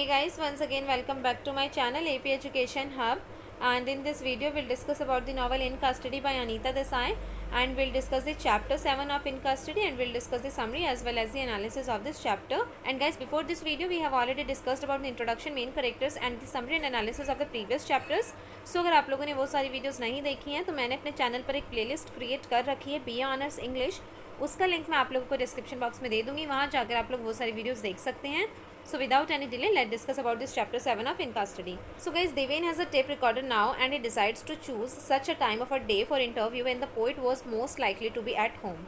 guys, once again welcome back to my channel AP Education Hub, and in this video we'll discuss about the novel In Custody by Anita Desai, and we'll discuss the chapter 7 of In Custody, and we'll discuss the summary as well as the analysis of this chapter. And guys, before this video we have already discussed about the introduction, main characters and the summary and analysis of the previous chapters. So अगर आप लोगों ने वो सारी videos नहीं देखी हैं तो मैंने अपने चैनल पर एक प्लेलिस्ट क्रिएट कर रखी है BA ऑनर्स इंग्लिश, उसका लिंक मैं आप लोगों को डिस्क्रिप्शन बॉक्स में दे दूंगी, वहाँ जाकर आप लोग वो सारी वीडियोस देख सकते हैं. So without any delay, let's discuss about this chapter 7 of In Custody. So guys, Deven has a tape recorder now and he decides to choose such a time of a day for interview when the poet was most likely to be at home.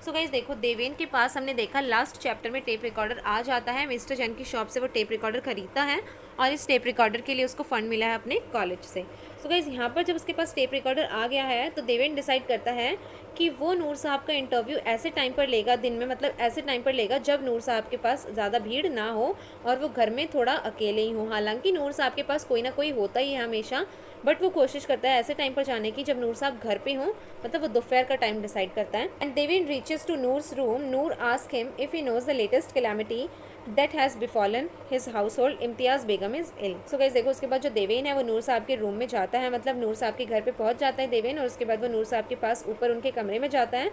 So guys देखो, देवेन के पास हमने देखा last chapter में tape recorder आ जाता है. Mister Jain की shop से वो टेप रिकॉर्डर खरीदता है और इस टेप रिकॉर्डर के लिए उसको फ़ंड मिला है अपने कॉलेज से. सो गाइस यहाँ पर जब उसके पास टेप रिकॉर्डर आ गया है तो देवेन डिसाइड करता है कि वो नूर साहब का इंटरव्यू ऐसे टाइम पर लेगा, दिन में मतलब ऐसे टाइम पर लेगा जब नूर साहब के पास ज़्यादा भीड़ ना हो और वो घर में थोड़ा अकेले ही हो. हालांकि नूर साहब के पास कोई ना कोई होता ही है हमेशा, बट वो कोशिश करता है ऐसे टाइम पर जाने की जब नूर साहब घर पे हों, मतलब वो दोपहर का टाइम डिसाइड करता है. And Deven reaches to Noor's room. Noor asks him if he knows the latest calamity that has befallen his household. Imtiaz Begum is ill. So guys देखो, उसके बाद जो देवेन है वो नूर साहब के रूम में जाता है, मतलब नूर साहब के घर पे पहुंच जाता है देवेन, और उसके बाद वो नूर साहब के पास ऊपर उनके कमरे में जाता है.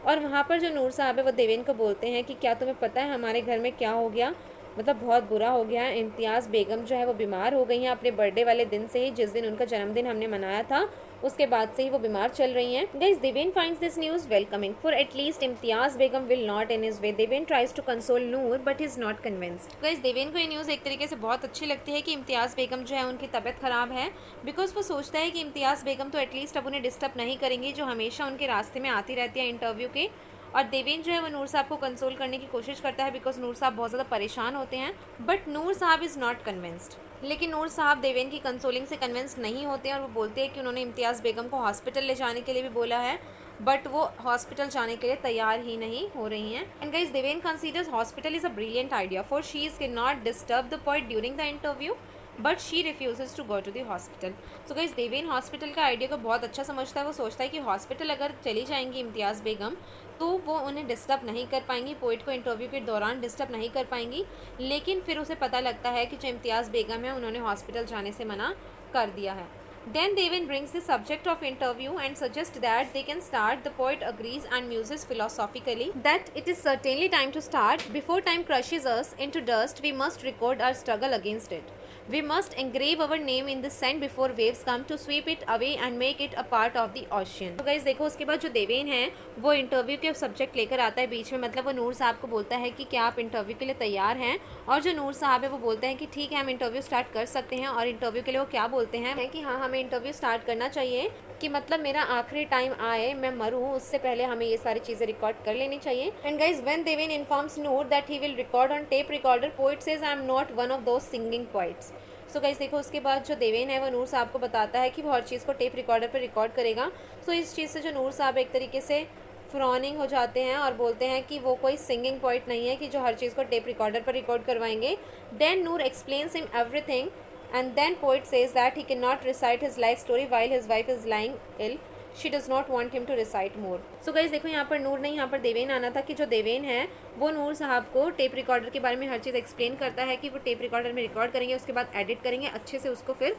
और वहाँ पर जो नूर साहब है वो देवेन को बोलते हैं कि क्या तुम्हें पता है हमारे घर में क्या हो गया, मतलब बहुत बुरा हो गया है. इम्तियाज़ बेगम जो है वो बीमार हो गई हैं अपने बर्थडे वाले दिन से ही, जिस दिन उनका जन्मदिन हमने मनाया था उसके बाद से ही वो बीमार चल रही हैं. Guys, Deven finds this news welcoming for at least Imtiaz Begum will not in his way. Deven tries to console Noor but is not convinced. Guys, Deven को ये न्यूज़ एक तरीके से बहुत अच्छी लगती है कि इम्तियाज़ बेगम जो है उनकी तबीयत ख़राब है, बिकॉज वो सोचता है कि इम्तियाज़ बेगम तो एटलीस्ट अब उन्हें डिस्टर्ब नहीं करेंगी जो हमेशा उनके रास्ते में आती रहती है इंटरव्यू के. और देवेन जो है वो नूर साहब को कंसोल करने की कोशिश करता है बिकॉज नूर साहब बहुत ज़्यादा परेशान होते हैं, बट नूर साहब इज़ नॉट कन्विंस्ड. लेकिन नूर साहब देवेन की कंसोलिंग से कन्विंस नहीं होते हैं और वो बोलते हैं कि उन्होंने इम्तियाज़ बेगम को हॉस्पिटल ले जाने के लिए भी बोला है, बट वो हॉस्पिटल जाने के लिए तैयार ही नहीं हो रही हैं. And guys, Deven considers hospital is a brilliant idea for she is can not disturb the point during the interview, but she refuse to go to the hospital. So guys, Deven hospital का idea को बहुत अच्छा समझता है. वो सोचता है कि हॉस्पिटल अगर चली जाएंगी इम्तियाज़ बेगम तो वो उन्हें डिस्टर्ब नहीं कर पाएंगी, पोइट को इंटरव्यू के दौरान डिस्टर्ब नहीं कर पाएंगी. लेकिन फिर उसे पता लगता है कि जो इम्तियाज़ बेगम है उन्होंने हॉस्पिटल जाने से मना कर दिया है. Then Devin brings the subject of interview and suggests that they can start. The poet agrees and muses philosophically that it is certainly time to start. Before time crushes us into dust, we must record our struggle against it. We must engrave our name in the sand before waves come to sweep it away and make it a part of the ocean. तो guys देखो, उसके बाद जो देवेन है वो interview के subject लेकर आता है बीच में, मतलब वो नूर साहब को बोलता है कि क्या आप इंटरव्यू के लिए तैयार हैं, और जो नूर साहब है वो बोलते हैं कि ठीक है हम इंटरव्यू स्टार्ट कर सकते हैं. और इंटरव्यू के लिए वो क्या बोलते हैं कि हाँ हमें इंटरव्यू स्टार्ट करना चाहिए, कि मतलब मेरा आखिरी टाइम आए, मैं मरूँ उससे पहले हमें ये सारी चीज़ें रिकॉर्ड कर लेनी चाहिए. And guys, when Deven informs Noor that he will record on tape recorder, poet says I am not one of those singing poets. So guys देखो, उसके बाद जो देवेन है वो नूर साहब को बताता है कि वो हर चीज़ को टेप रिकॉर्डर पर रिकॉर्ड करेगा. सो इस चीज़ से जो नूर साहब एक तरीके से फ्रॉनिंग हो जाते हैं और बोलते हैं कि वो कोई सिंगिंग पोइट नहीं है कि जो हर चीज़ को टेप रिकॉर्डर पर रिकॉर्ड करवाएंगे. Then Noor explains him everything and then poet says that he cannot recite his life story while his wife is lying ill. She does not want him to recite more. So guys देखो, यहाँ पर नूर नहीं, यहाँ पर देवेन आना था कि जो देवेन है वो नूर साहब को टेप रिकॉर्डर के बारे में हर चीज़ एक्सप्लेन करता है कि वो टेप रिकॉर्डर में रिकॉर्ड करेंगे, उसके बाद एडिट करेंगे अच्छे से, उसको फिर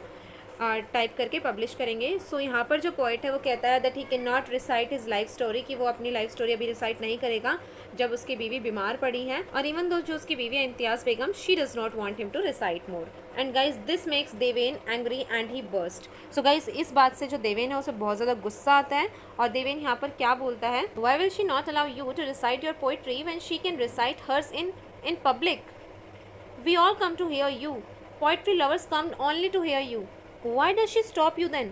टाइप करके पब्लिश करेंगे. सो यहाँ पर जो पोइट है वो कहता है that he can not recite his life story, कि वो अपनी लाइफ स्टोरी अभी रिसाइट नहीं करेगा जब उसकी बीवी बीमार पड़ी है. और इवन दो जो उसकी बीवी है Imtiaz Begum, she does not want him to recite more. And guys this makes Deven angry and he burst. So guys इस बात से जो देवेन है उसे बहुत ज़्यादा गुस्सा आता है, और देवेन यहाँ पर क्या बोलता है, why will she not allow you to recite your poetry when she can recite hers in public. We all come to hear you. Poetry lovers come only to hear you. Why does she stop you then?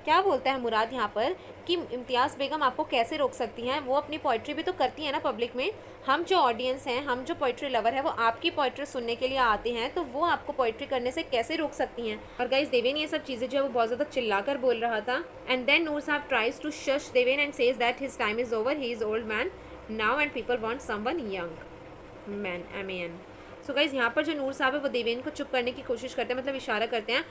क्या बोलता है मुराद यहाँ पर कि इम्तियाज़ बेगम आपको कैसे रोक सकती हैं, वो अपनी पोइट्री भी तो करती है ना पब्लिक में. हम जो ऑडियंस हैं, हम जो पोइट्री लवर है वो आपकी पोइट्री सुनने के लिए आते हैं, तो वो आपको पोइट्री करने से कैसे रोक सकती हैं. और गाइस देवेन ये सब चीज़ें जो है वो बहुत ज़्यादा चिल्लाकर बोल रहा था. And then Noor Sahab tries to shush Deven and says that his time is over, he is old man now and people want someone young man, MAN. So guys यहाँ पर जो नूर साहब है वो देवेन को चुप करने की कोशिश करते हैं, मतलब इशारा करते हैं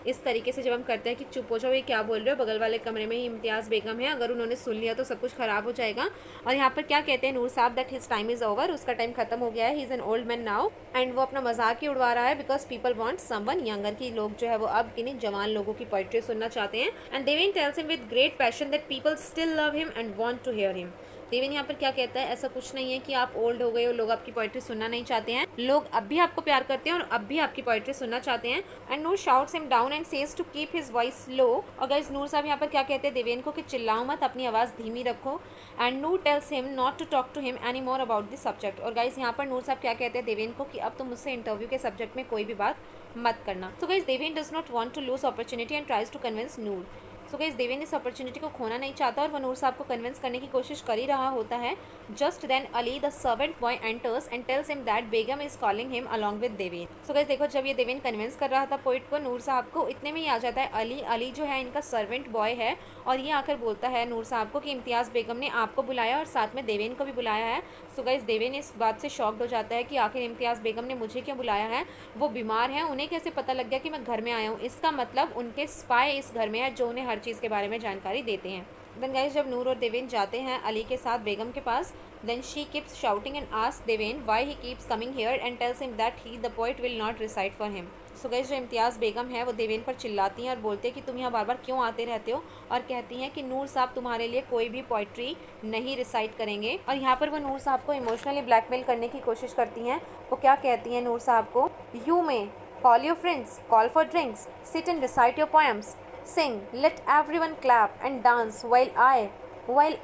इस तरीके से जब हम करते हैं कि चुप हो जाओ, ये क्या बोल रहे हो, बगल वाले कमरे में ही इम्तियाज़ बेगम है, अगर उन्होंने सुन लिया तो सब कुछ ख़राब हो जाएगा। और यहाँ पर क्या कहते हैं नूर साहब, that his time is over, उसका टाइम खत्म हो गया है, he is an old man now, and वो अपना मजाक ही उड़वा रहा है because people want someone younger, की लोग जो है वो अब किन्हीं जवान लोगों की पोइट्री सुनना चाहते हैं। And Deven tells him with great passion that people still love him and want to hear him. Deven यहाँ पर क्या कहता है, ऐसा कुछ नहीं है कि आप ओल्ड हो गए हो, लोग आपकी पोइट्री सुनना नहीं चाहते हैं, लोग अब भी आपको प्यार करते हैं और अब भी आपकी पोइट्री सुनना चाहते हैं। And Noor shouts him down and says to keep his voice low. और गाइस नूर साहब यहाँ पर क्या कहते हैं देवेन को कि चिल्लाओ मत, अपनी आवाज़ धीमी रखो। And Noor tells him not to talk to him any more about this subject. और गाइस यहाँ पर नूर साहब क्या कहते हैं देवेन को कि अब तुम मुझसे इंटरव्यू के सब्जेक्ट में कोई भी बात मत करना। So guys Deven does not want to lose opportunity and tries to convince Noor. So guys Deven इस अपॉर्चुनिटी को खोना नहीं चाहता और वो नूर साहब को कन्विंस करने की कोशिश कर ही रहा होता है। Just then Ali the servant boy enters and tells him that Begum is calling him along with Deven. So guys देखो, जब ये देवेन कन्विंस कर रहा था पोइट को नूर साहब को, इतने में ही आ जाता है अली। अली जो है इनका सर्वेंट बॉय है और ये आकर बोलता है नूर साहब को कि इम्तियाज़ बेगम ने आपको बुलाया और साथ में देवेन को भी बुलाया है। सो गाइस देवेन इस बात से शॉक्ड हो जाता है कि आखिर इम्तियाज़ बेगम ने मुझे क्यों बुलाया है, वो बीमार हैं, उन्हें कैसे पता लग गया कि मैं घर में आया हूँ, इसका मतलब उनके स्पाई इस घर में है जो उन्हें हर चीज़ के बारे में जानकारी देते हैं। देन गाइस जब नूर और देवेन जाते हैं अली के साथ बेगम के पास, then she keeps shouting and asks Deven why he keeps coming here and tells him that he the poet will not recite for him. So guys जो इम्तियाज़ बेगम है वो देवेन पर चिल्लाती हैं और बोलते हैं कि तुम यहाँ बार बार क्यों आते रहते हो, और कहती हैं कि नूर साहब तुम्हारे लिए कोई भी पोइट्री नहीं रिसाइट करेंगे। और यहाँ पर वो नूर साहब को इमोशनली ब्लैकमेल करने की कोशिश करती हैं। वो क्या कहती हैं नूर साहब को, you may call your friends, call for drinks, sit and recite your poems, sing, let everyone clap and dance while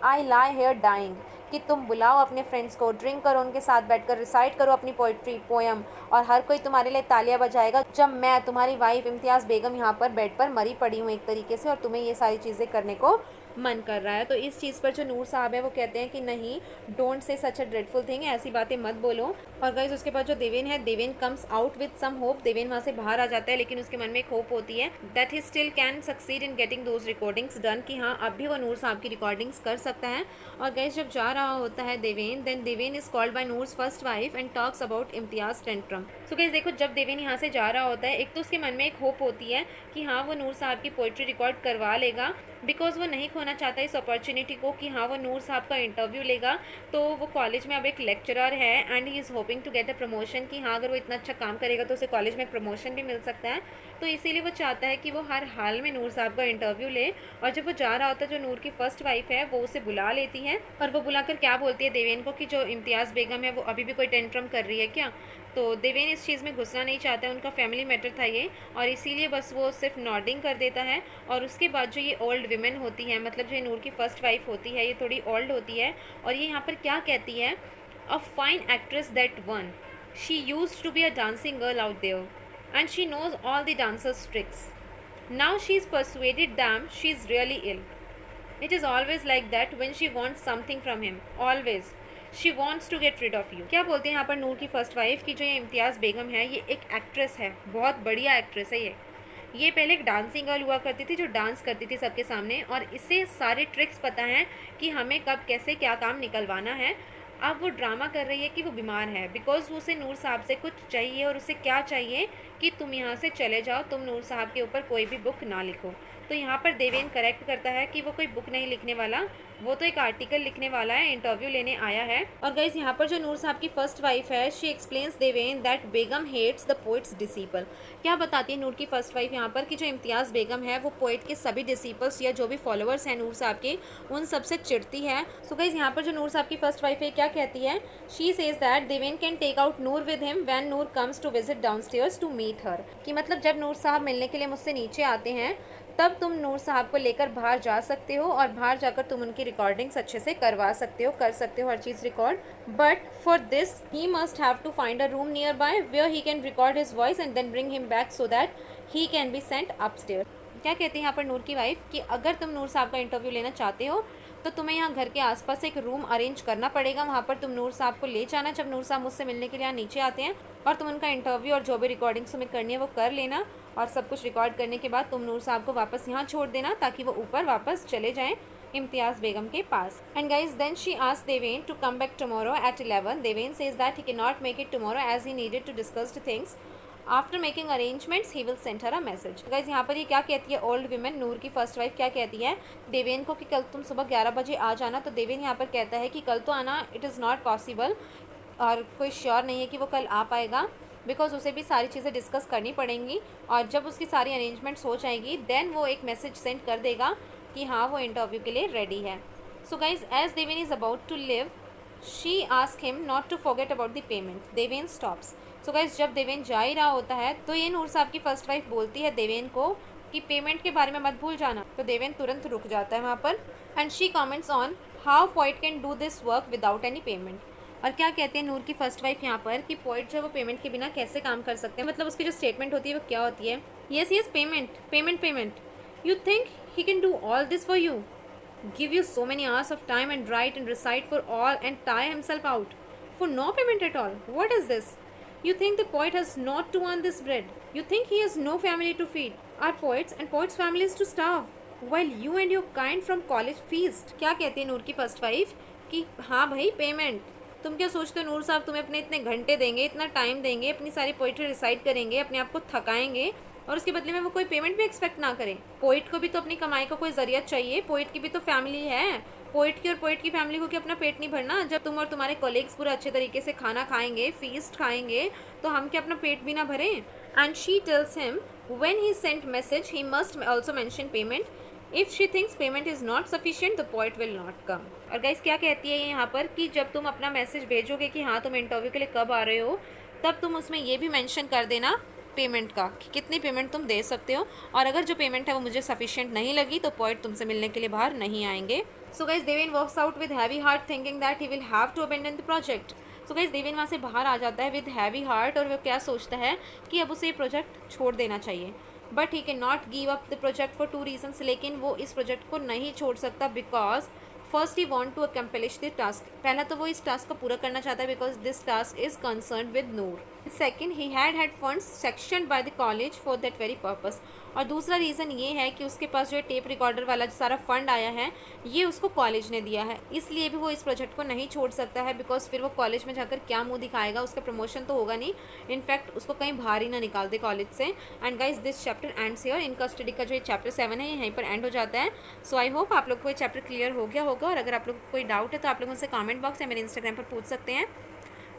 I lie here dying। कि तुम बुलाओ अपने फ्रेंड्स को, ड्रिंक करो उनके साथ बैठकर, रिसाइट करो अपनी पोइट्री पोएम, और हर कोई तुम्हारे लिए तालियां बजाएगा जब मैं तुम्हारी वाइफ इम्तियाज़ बेगम यहाँ पर बेड पर मरी पड़ी हूँ एक तरीके से, और तुम्हें ये सारी चीज़ें करने को मन कर रहा है। तो इस चीज़ पर जो नूर साहब है वो कहते हैं कि नहीं, don't say such a dreadful thing, ऐसी बातें मत बोलो। और गाइस उसके बाद जो देवेन है, Deven comes out with some hope, Deven वहाँ से बाहर आ जाता है लेकिन उसके मन में एक होप होती है that he still can succeed in getting those recordings done, कि हाँ अब भी वो नूर साहब की रिकॉर्डिंग्स कर सकता है। और गाइस जब जा रहा होता है Deven, then Deven is called by Noor's first wife and talks about Imtiaz tantrum. So guys देखो, जब देवेन यहाँ से जा रहा होता है, एक तो उसके मन में एक होप होती है कि हाँ वो नूर साहब की पोइट्री रिकॉर्ड करवा लेगा, बिकॉज वो नहीं खोना चाहता इस अपॉर्चुनिटी को कि हाँ वो नूर साहब का इंटरव्यू लेगा। तो वो कॉलेज में अब एक लेक्चरर है and he is hoping to get a promotion, कि हाँ अगर वो इतना अच्छा काम करेगा तो उसे कॉलेज में प्रमोशन भी मिल सकता है। तो इसीलिए वो चाहता है कि वो हर हाल में नूर साहब का इंटरव्यू ले। और जब वो जा रहा होता है, जो नूर की फर्स्ट वाइफ है वो उसे बुला लेती है, और वो बुलाकर क्या बोलती है देवेन को कि जो इम्तियाज़ बेगम है वो अभी भी कोई टेंट्रम कर रही है क्या। तो देवेन इस चीज़ में घुसना नहीं चाहता है, उनका फैमिली मैटर था ये, और इसीलिए बस वो सिर्फ नॉडिंग कर देता है। और उसके बाद जो ये ओल्ड विमेन होती है, मतलब जो नूर की फर्स्ट वाइफ होती है, ये थोड़ी ओल्ड होती है, और ये यहाँ पर क्या कहती है, a fine actress that one, she used to be a dancing girl out there and she knows all the dancers' tricks. Now she's persuaded them she's really ill. It is always like that when she wants something from him. Always. She wants to get rid of you. क्या बोलते हैं यहाँ पर नूर की first wife की जो ये इम्तियाज़ बेगम है, ये एक एक्ट्रेस है, बहुत बढ़िया एक्ट्रेस है ये पहले एक डांसिंग गर्ल हुआ करती थी जो डांस करती थी सबके सामने, और इसे सारे ट्रिक्स पता हैं कि हमें कब कैसे क्या काम निकलवाना है। अब वो ड्रामा कर रही है कि वो बीमार है, बिकॉज उसे नूर साहब से कुछ चाहिए, और उसे क्या चाहिए कि तुम यहाँ से चले जाओ, तुम नूर साहब के ऊपर कोई भी बुक ना लिखो। तो यहाँ पर देवेन करेक्ट करता है कि वो कोई बुक नहीं लिखने वाला, वो तो एक आर्टिकल लिखने वाला है, इंटरव्यू लेने आया है। और गाइस यहाँ पर जो नूर साहब की फर्स्ट वाइफ है, she explains Deven that Begum hates the poet's disciple. क्या बताती है नूर की फर्स्ट वाइफ यहाँ पर कि जो इम्तियाज़ बेगम है वो पोइट के सभी डिसीपल्स या जो भी फॉलोअर्स हैं नूर साहब के, उन सबसे चिढ़ती है। सो गाइस यहाँ पर जो नूर साहब की फर्स्ट वाइफ है क्या कहती है, she says that Deven can take out Noor with him when Noor comes to visit downstairs to meet her. कि मतलब जब नूर साहब मिलने के लिए मुझसे नीचे आते हैं, तब तुम नूर साहब को लेकर बाहर जा सकते हो, और बाहर जाकर तुम उनकी रिकॉर्डिंग्स अच्छे से करवा सकते हो, कर सकते हो हर चीज़ record. But for this he must have to find a room nearby where he can record his voice and then bring him back so that he can be sent upstair. क्या कहती है यहाँ पर नूर की wife कि अगर तुम नूर साहब का इंटरव्यू लेना चाहते हो तो तुम्हें यहाँ घर के आसपास एक रूम अरेंज करना पड़ेगा, वहाँ पर तुम नूर साहब को ले जाना जब नूर साहब मुझसे मिलने के लिए यहाँ नीचे आते हैं, और तुम उनका इंटरव्यू और जो भी रिकॉर्डिंग्स तुम्हें करनी है वो कर लेना, और सब कुछ रिकॉर्ड करने के बाद तुम नूर साहब को वापस यहाँ छोड़ देना ताकि वो ऊपर वापस चले जाएँ। इम्तियाज़ बेगम के पास. And guys then she asked Deven to come back tomorrow at 11. Deven says that he can not make it tomorrow as he needed to discuss the things. After making arrangements he will send her a message. Guys यहाँ पर ये क्या कहती है old women, नूर की first wife क्या कहती है देवेन को कि कल तुम सुबह 11 बजे आ जाना. तो देवेन यहाँ पर कहता है कि कल तो आना इट इज़ नॉट पॉसिबल, और कोई श्योर नहीं है कि वो कल आ पाएगा, बिकॉज उसे भी सारी चीज़ें डिस्कस करनी पड़ेंगी. और जब उसकी सारी अरेंजमेंट्स हो जाएंगी देन वो एक मैसेज सेंड कर देगा कि हाँ वो इंटरव्यू के लिए रेडी है. So guys as Deven is about to leave she ask him not to forget about the payment. Deven stops. So guys जब देवेन जा ही रहा होता है तो ये नूर साहब की फर्स्ट वाइफ बोलती है देवेन को कि पेमेंट के बारे में मत भूल जाना. तो देवेन तुरंत रुक जाता है वहाँ पर. And she comments on how poet can do this work without any payment. और क्या कहते हैं नूर की फर्स्ट वाइफ यहाँ पर कि पोइट जो वो पेमेंट के बिना कैसे काम कर सकते हैं. मतलब उसकी जो स्टेटमेंट होती है वो क्या होती है, yes yes payment payment payment. You think he can do all this for you, give you so many hours of time and write and recite for all and tie himself out for no payment at all. What is this? You think the poet has not to earn this bread? You think he has no family to feed? Our poets and poets' families to starve while you and your kind from college feast. क्या कहती है नूर की first wife कि हाँ भाई payment. तुम क्या सोचते हो नूर साहब तुम्हें अपने इतने घंटे देंगे, इतना टाइम देंगे, अपनी सारी पोइट्री रिसाइट करेंगे, अपने आप को थकाएंगे और उसके बदले में वो कोई पेमेंट भी एक्सपेक्ट ना करें. पोइट को भी तो अपनी कमाई का कोई जरिया चाहिए. पोइट की भी तो फैमिली है. पोइट की और पोइट की फैमिली को क्या अपना पेट नहीं भरना? जब तुम और तुम्हारे कोलीग्स पूरा अच्छे तरीके से खाना खाएंगे, फीस्ट खाएंगे, तो हम क्या अपना पेट भी ना भरें? And she tells him when he sent message he must also mention payment. If she thinks payment is not sufficient the poet will not come. और गाइस क्या कहती है यहाँ पर कि जब तुम अपना मैसेज भेजोगे कि हाँ तुम इंटरव्यू के लिए कब आ रहे हो, तब तुम उसमें ये भी मेंशन कर देना पेमेंट का कि कितनी पेमेंट तुम दे सकते हो, और अगर जो पेमेंट है वो मुझे सफिशिएंट नहीं लगी तो पोइट तुमसे मिलने के लिए बाहर नहीं आएंगे. So guys Deven works out with heavy heart thinking that he will have to abandon the project. So guys Deven वहाँ से बाहर आ जाता है विद हैवी हार्ट, और वो क्या सोचता है कि अब उसे ये प्रोजेक्ट छोड़ देना चाहिए. But he can not give up the project for 2 reasons. लेकिन वो इस प्रोजेक्ट को नहीं छोड़ सकता because first he want to accomplish the task. पहला तो वो इस टास्क को पूरा करना चाहता है because this task is concern with Noor. Second he had funds section by the college for that very purpose. और दूसरा रीज़न ये है कि उसके पास जो टेप रिकॉर्डर वाला जो सारा फंड आया है ये उसको कॉलेज ने दिया है, इसलिए भी वो इस प्रोजेक्ट को नहीं छोड़ सकता है. बिकॉज फिर वो कॉलेज में जाकर क्या मुंह दिखाएगा, उसका प्रमोशन तो होगा नहीं, इनफैक्ट उसको कहीं बाहर ही ना निकाल दे कॉलेज से. And guys this chapter ends here. In custody का जो ये चैप्टर 7 है ये यहीं पर एंड हो जाता है. सो आई होप आप लोग को ये चैप्टर क्लियर हो गया होगा. और अगर आप लोग को कोई डाउट है तो आप लोग उनसे कमेंट बॉक्स या मेरे इंस्टाग्राम पर पूछ सकते हैं.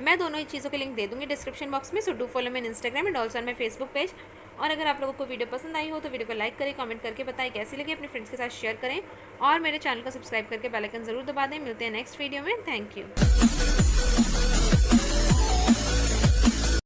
मैं दोनों ही चीज़ों के लिंक दे दूँगी डिस्क्रिप्शन बॉक्स में. So do follow me in Instagram and also on my Facebook page. और अगर आप लोगों को वीडियो पसंद आई हो तो वीडियो को लाइक करें, कमेंट करके बताएं कैसी लगी, अपने फ्रेंड्स के साथ शेयर करें और मेरे चैनल को सब्सक्राइब करके बेल आइकन ज़रूर दबा दें. मिलते हैं नेक्स्ट वीडियो में. Thank you.